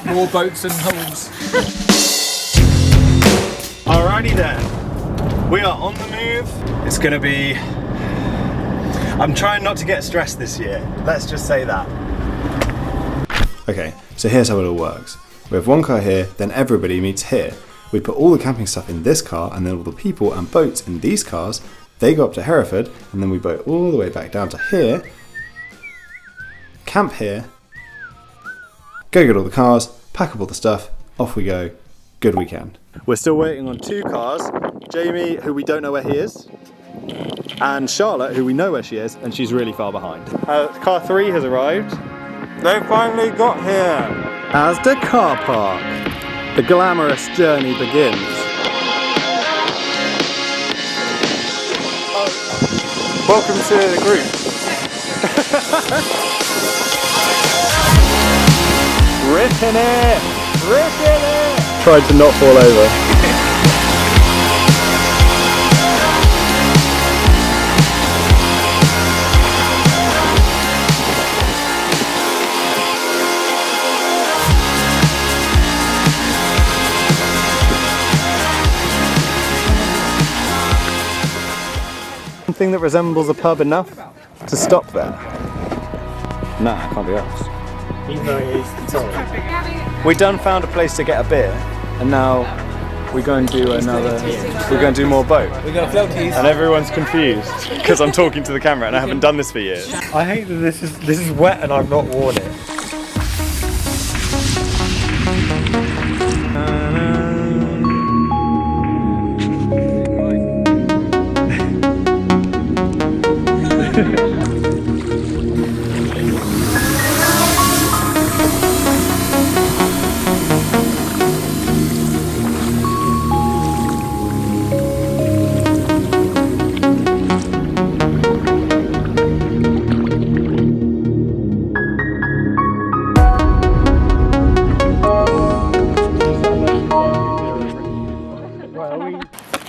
More boats and holes. Alrighty then. We are on the move. It's gonna be... I'm trying not to get stressed this year. Let's just say that. Okay, so here's how it all works. We have one car here, then everybody meets here. We put all the camping stuff in this car, and then all the people and boats in these cars. They go up to Hereford, and then we boat all the way back down to here. Camp here. Go get all the cars, pack up all the stuff, off we go. Good weekend. We're still waiting on 2 cars. Jamie, who we don't know where he is, and Charlotte, who we know where she is, and she's really far behind. Car 3 has arrived. They finally got here. As the car park, the glamorous journey begins. Welcome to the group. Ripping it! Ripping it! Tried to not fall over. Something that resembles a pub enough to stop there. Nah, I can't be arsed. Even though it is Victoria. We done found a place to get a beer, and now we're going to do another. We're going to do more boat. We got floaties. And everyone's confused because I'm talking to the camera and I haven't done this for years. I hate that this is wet and I've not worn it.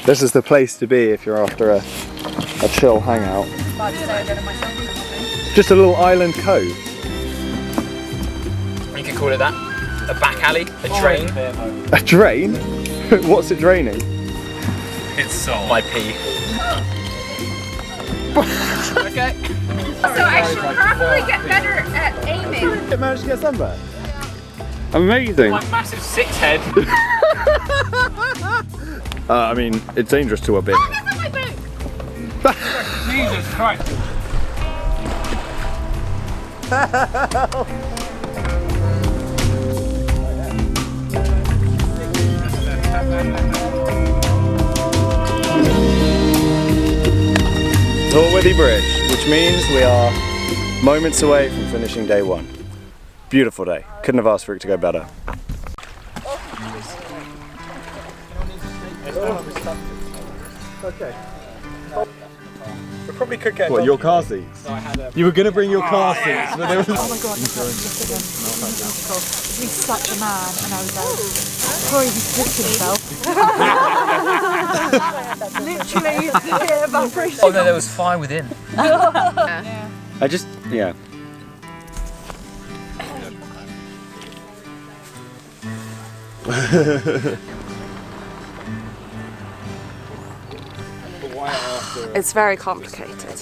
This is the place to be if you're after a chill hangout. Just a little island cove. You could call it that. A back alley, a drain. A drain? What's it draining? It's salt. My pee. Okay. So I should probably get better at aiming. You managed to get sunburn? Amazing. My massive 6 head. I mean, it's dangerous to a bit. Oh, that's on my boot! Jesus Christ. Torworthy Bridge, which means we are moments away from finishing day 1. Beautiful day. Couldn't have asked for it to go better. Okay. We probably could get. What, your car seats? You were going to bring your car seats, but there was. Oh my god, look at him. He's such a man, and I was like, sorry, he's pissed himself. Literally, yeah, evaporation. Oh no, there was fire within. Yeah. I just, yeah. It's very complicated.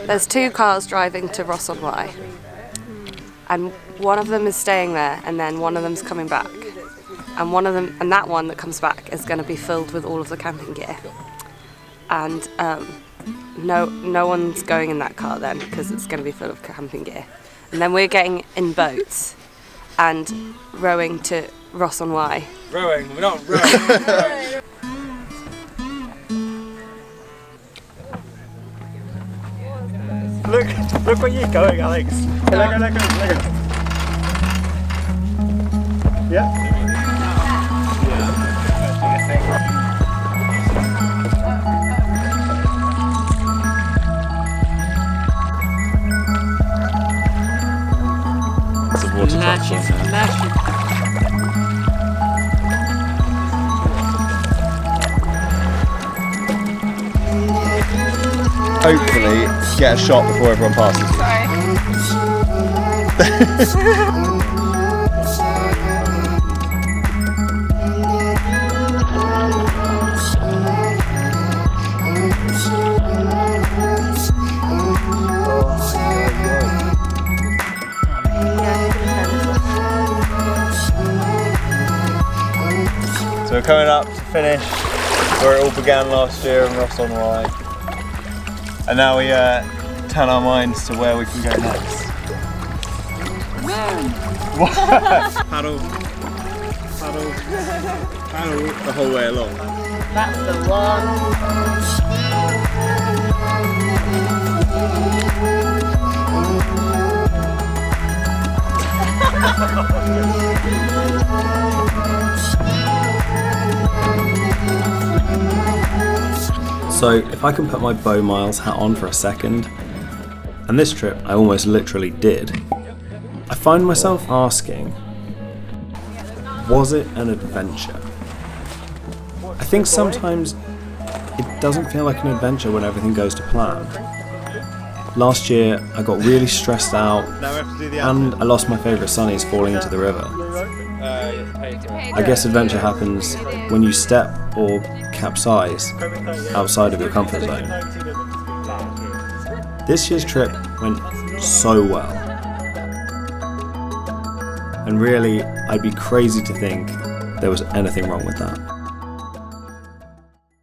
There's 2 cars driving to Ross-on-Wye, and one of them is staying there, and then one of them's coming back, and that one that comes back is going to be filled with all of the camping gear, and no one's going in that car then because it's going to be full of camping gear, and then we're getting in boats and rowing to Ross-on-Wye. Rowing, we're not rowing. Look where you're going, Alex. Let go. Yeah. Lots of water touches. Hopefully, get a shot before everyone passes. Sorry. So we're coming up to finish where it all began last year in Ross-on-Wye. And now we turn our minds to where we can go next. Paddle the whole way along. That's the one. So if I can put my Bow Miles hat on for a second, and this trip I almost literally did, I find myself asking, was it an adventure? I think sometimes it doesn't feel like an adventure when everything goes to plan. Last year I got really stressed out and I lost my favourite sunnies falling into the river. I guess adventure happens when you step or capsize outside of your comfort zone. This year's trip went so well. And really, I'd be crazy to think there was anything wrong with that.